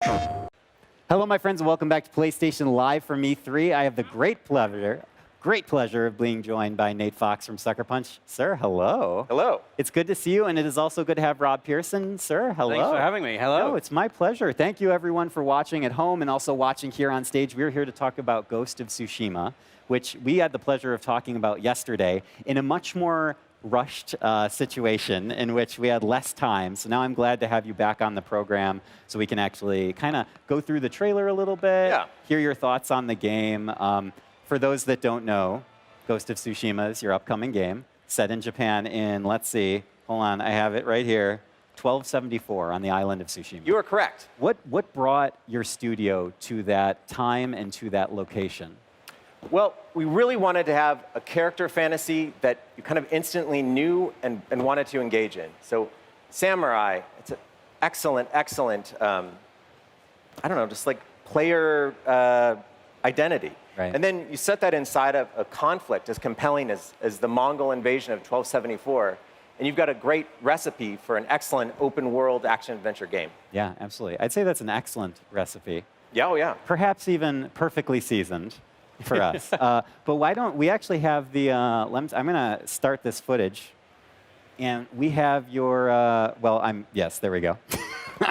Hello, my friends, and welcome back to PlayStation Live from E3. I have the great pleasure of being joined by Nate Fox from Sucker Punch. Sir, hello. Hello. It's good to see you, and it is also good to have Rob Pearson. Sir, hello. Thanks for having me. Hello. No, it's my pleasure. Thank you, everyone, for watching at home and also watching here on stage. We're here to talk about Ghost of Tsushima, which we had the pleasure of talking about yesterday in a much more rushed situation in which we had less time. So now I'm glad to have you back on the program so we can actually kind of go through the trailer a little bit, hear your thoughts on the game. For those that don't know, Ghost of Tsushima is your upcoming game, set in Japan in, let's see, hold on, I have it right here, 1274 on the island of Tsushima. You are correct. What brought your studio to that time and to that location? Well, we really wanted to have a character fantasy that you kind of instantly knew and wanted to engage in. So samurai, it's an excellent, I don't know, just like player identity. Right. And then you set that inside of a conflict as compelling as the Mongol invasion of 1274, and you've got a great recipe for an excellent open-world action-adventure game. Yeah, absolutely. I'd say that's an excellent recipe. Yeah, oh yeah. Perhaps even perfectly seasoned for us. But why don't we actually have the, I'm going to start this footage. And we have your, yes, there we go.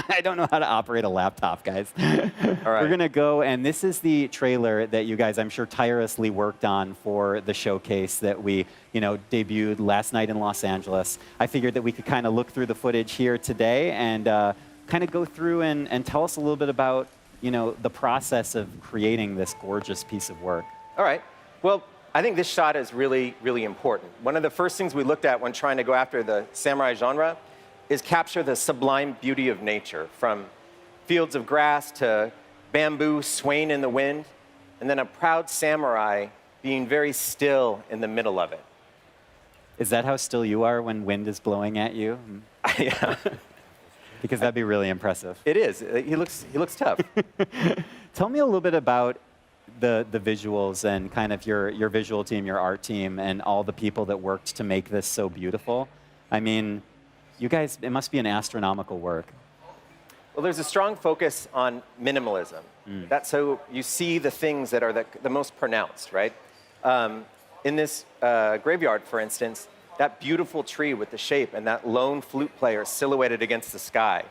I don't know how to operate a laptop, guys. All right. We're going to go, and this is the trailer that you guys, I'm sure, tirelessly worked on for the showcase that we, debuted last night in Los Angeles. I figured that we could kind of look through the footage here today and kind of go through and tell us a little bit about the process of creating this gorgeous piece of work. All right. Well, I think this shot is really, really important. One of the first things we looked at when trying to go after the samurai genre is capture the sublime beauty of nature, from fields of grass to bamboo swaying in the wind, and then a proud samurai being very still in the middle of it. Is that how still you are when wind is blowing at you? Yeah. Because that'd be really impressive. It is. He looks tough. Tell me a little bit about the visuals and kind of your visual team, your art team, and all the people that worked to make this so beautiful. I mean, you guys, it must be an astronomical work. Well, there's a strong focus on minimalism. That's so you see the things that are the most pronounced, right? In this graveyard, for instance, that beautiful tree with the shape and that lone flute player silhouetted against the sky.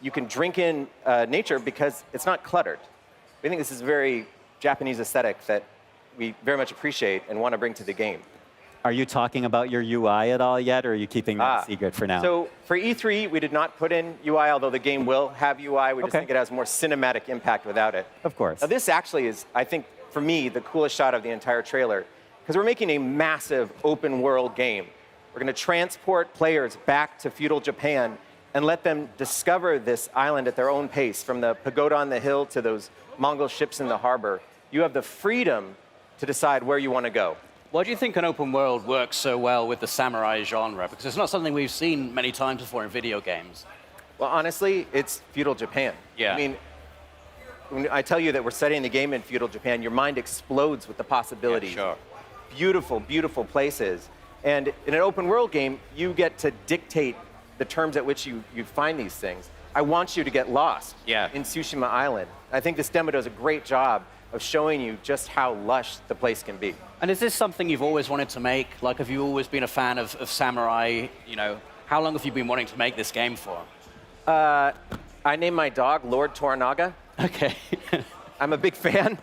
You can drink in nature because it's not cluttered. We think this is a very Japanese aesthetic that we very much appreciate and want to bring to the game. Are you talking about your UI at all yet, or are you keeping that a secret for now? So for E3, we did not put in UI, although the game will have UI. We just think it has more cinematic impact without it. Of course. Now, this actually is, I think, for me, the coolest shot of the entire trailer, because we're making a massive open-world game. We're going to transport players back to feudal Japan and let them discover this island at their own pace, from the pagoda on the hill to those Mongol ships in the harbor. You have the freedom to decide where you want to go. Why do you think an open world works so well with the samurai genre? Because it's not something we've seen many times before in video games. Well, honestly, it's feudal Japan. Yeah. I mean, when I tell you that we're setting the game in feudal Japan, your mind explodes with the possibilities. Yeah, sure. Beautiful, beautiful places. And in an open world game, you get to dictate the terms at which you find these things. I want you to get lost in Tsushima Island. I think this demo does a great job of showing you just how lush the place can be. And is this something you've always wanted to make? Like, have you always been a fan of samurai? How long have you been wanting to make this game for? I named my dog Lord Toranaga. Okay. I'm a big fan.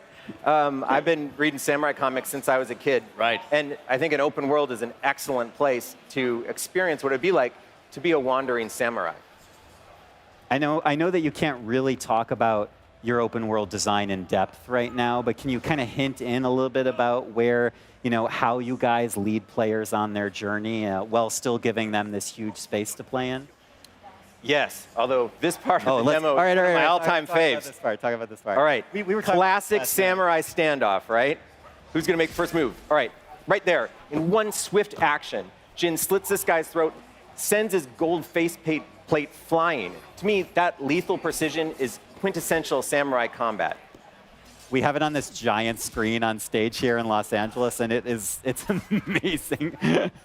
I've been reading samurai comics since I was a kid. Right. And I think an open world is an excellent place to experience what it'd be like to be a wandering samurai. I know that you can't really talk about your open world design in depth right now, but can you kind of hint in a little bit about where, how you guys lead players on their journey while still giving them this huge space to play in? Yes, although this part of the demo is my all-time faves. Talk about this part. All right, we were classic samurai standoff, right? Who's going to make the first move? All right, right there. In one swift action, Jin slits this guy's throat, sends his gold faceplate flying. To me, that lethal precision is quintessential samurai combat. We have it on this giant screen on stage here in Los Angeles, and it's amazing.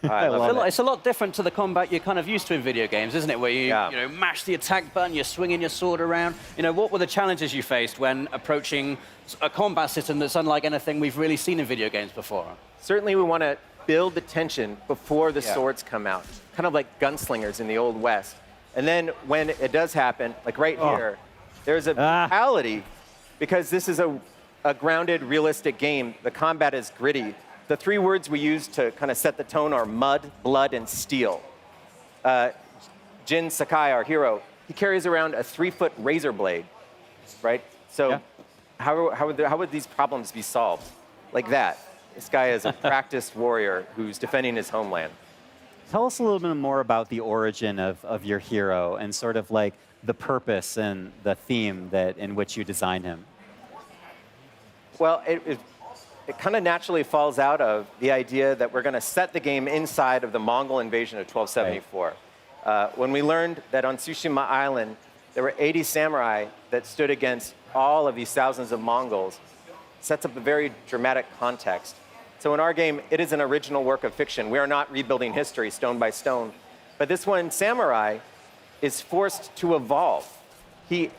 I love it. It's a lot different to the combat you're kind of used to in video games, isn't it? Where you, you know, mash the attack button, you're swinging your sword around. You know, what were the challenges you faced when approaching a combat system that's unlike anything we've really seen in video games before? Certainly, we want to build the tension before the swords come out, kind of like gunslingers in the Old West. And then when it does happen, like right here, there's a brutality because this is a grounded, realistic game. The combat is gritty. The three words we use to kind of set the tone are mud, blood, and steel. Jin Sakai, our hero, he carries around a 3-foot razor blade, right? So how would these problems be solved? Like that. This guy is a practiced warrior who's defending his homeland. Tell us a little bit more about the origin of your hero and sort of like the purpose and the theme in which you designed him. Well, it kind of naturally falls out of the idea that we're going to set the game inside of the Mongol invasion of 1274. Right. When we learned that on Tsushima Island, there were 80 samurai that stood against all of these thousands of Mongols, sets up a very dramatic context. So in our game, it is an original work of fiction. We are not rebuilding history stone by stone. But this one samurai is forced to evolve. He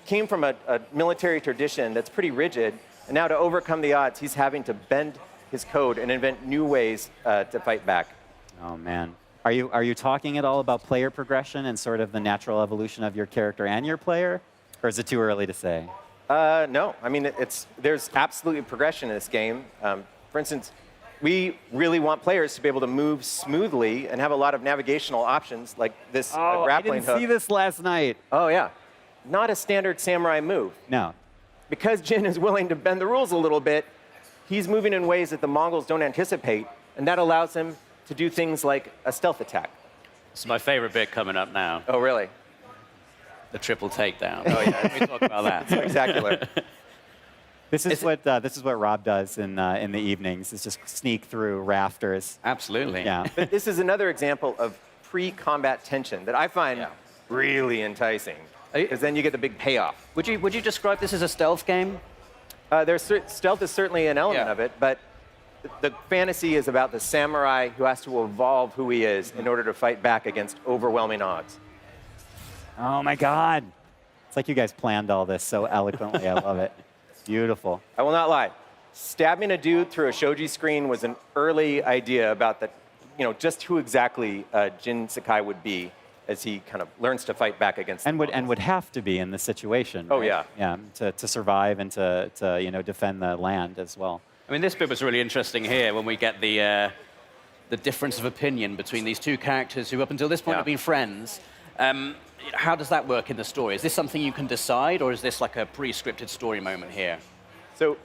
came from a military tradition that's pretty rigid, and now to overcome the odds, he's having to bend his code and invent new ways to fight back. Oh, man. Are you talking at all about player progression and sort of the natural evolution of your character and your player? Or is it too early to say? No. I mean, there's absolutely progression in this game. For instance, we really want players to be able to move smoothly and have a lot of navigational options like this grappling hook. I didn't see this last night. Oh, yeah. Not a standard samurai move. No. Because Jin is willing to bend the rules a little bit, he's moving in ways that the Mongols don't anticipate, and that allows him to do things like a stealth attack. It's my favorite bit coming up now. Oh, really? The triple takedown. Oh, yeah. We talk about that. Spectacular. This is what Rob does in the evenings, is just sneak through rafters. Absolutely. Yeah. But this is another example of pre-combat tension that I find really enticing, because then you get the big payoff. Would you describe this as a stealth game? Stealth is certainly an element of it, but the fantasy is about the samurai who has to evolve who he is in order to fight back against overwhelming odds. Oh, my God. It's like you guys planned all this so eloquently. I love it. Beautiful. I will not lie. Stabbing a dude through a shoji screen was an early idea about just who exactly Jin Sakai would be as he kind of learns to fight back against and would have to be in this situation. Oh, right? Yeah, to survive and to defend the land as well. I mean, this bit was really interesting here when we get the difference of opinion between these two characters who up until this point have been friends. How does that work in the story? Is this something you can decide, or is this like a pre-scripted story moment here? So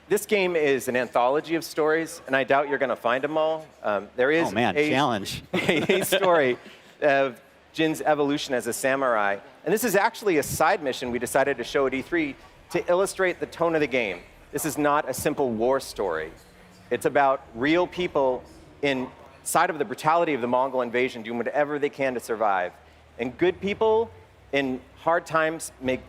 this game is an anthology of stories, and I doubt you're going to find them all. There is challenge. a story of Jin's evolution as a samurai. And this is actually a side mission we decided to show at E3 to illustrate the tone of the game. This is not a simple war story. It's about real people inside of the brutality of the Mongol invasion doing whatever they can to survive. And good people in hard times make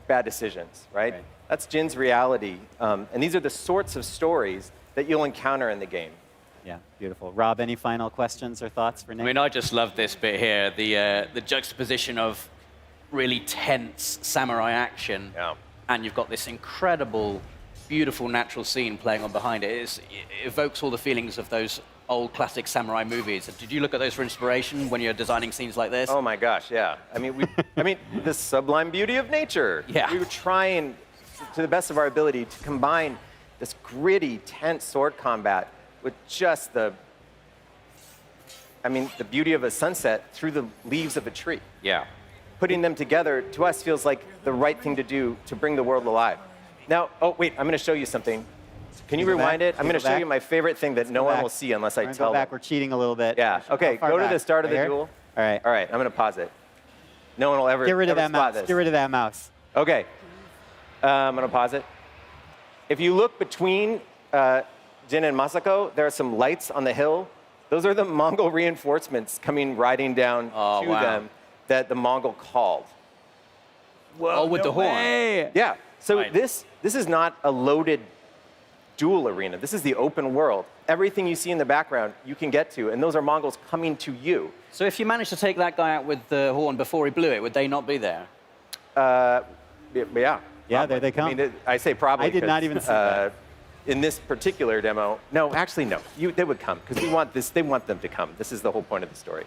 bad decisions, right? That's Jin's reality. And these are the sorts of stories that you'll encounter in the game. Yeah, beautiful. Rob, any final questions or thoughts for Nick? I mean, I just love this bit here, the juxtaposition of really tense samurai action, and you've got this incredible, beautiful natural scene playing on behind it. It evokes all the feelings of those old classic samurai movies. Did you look at those for inspiration when you're designing scenes like this? Oh my gosh, yeah. I mean, the sublime beauty of nature. Yeah. We were trying, to the best of our ability, to combine this gritty, tense sword combat with just the beauty of a sunset through the leaves of a tree. Yeah. Putting them together, to us, feels like the right thing to do to bring the world alive. Now, oh wait, I'm going to show you something. Can you rewind it? I'm going to show you my favorite thing that no one will see unless I tell them. We're cheating a little bit. Yeah. Okay, go to the start of the duel. All right. All right, I'm going to pause it. No one will ever Get rid of that spot mouse. this. Get rid of that mouse. Okay. I'm going to pause it. If you look between Jin and Masako, there are some lights on the hill. Those are the Mongol reinforcements coming riding down to them that the Mongol called. Well, with the horn. Yeah. So Right. this is not a loaded duel arena. This is the open world. Everything you see in the background, you can get to, and those are Mongols coming to you. So if you managed to take that guy out with the horn before he blew it, would they not be there? Yeah. Yeah, there they come. I mean, I say probably. I did not 'cause, even see that. In this particular demo, no, actually, no. They would come because we want this. They want them to come. This is the whole point of the story.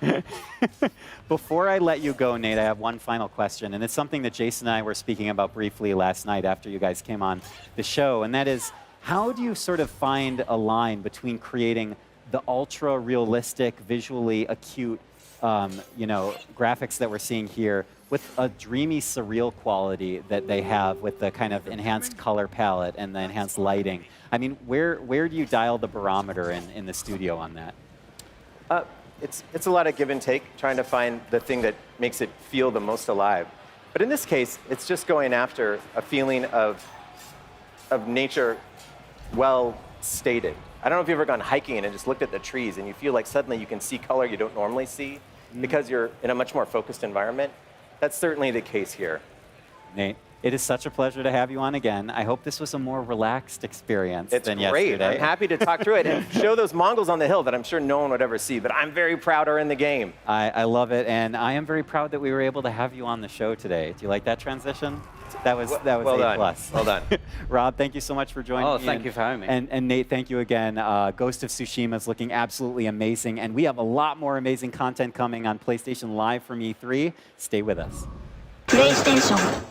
Before I let you go, Nate, I have one final question, and it's something that Jason and I were speaking about briefly last night after you guys came on the show, and that is, how do you sort of find a line between creating the ultra-realistic, visually acute, graphics that we're seeing here with a dreamy, surreal quality that they have with the kind of enhanced color palette and the enhanced lighting? I mean, where do you dial the barometer in the studio on that? It's a lot of give and take, trying to find the thing that makes it feel the most alive. But in this case, it's just going after a feeling of nature well stated. I don't know if you've ever gone hiking and just looked at the trees and you feel like suddenly you can see color you don't normally see because you're in a much more focused environment. That's certainly the case here. Nate, it is such a pleasure to have you on again. I hope this was a more relaxed experience It's than great. yesterday. I'm happy to talk through it and show those Mongols on the hill that I'm sure no one would ever see, but I'm very proud are in the game. I love it, and I am very proud that we were able to have you on the show today. Do you like that transition? That was well A done. plus. Well done. Rob, thank you so much for joining me. Oh, thank you for having me. And Nate, thank you again. Ghost of Tsushima is looking absolutely amazing, and we have a lot more amazing content coming on PlayStation Live from E3. Stay with us. PlayStation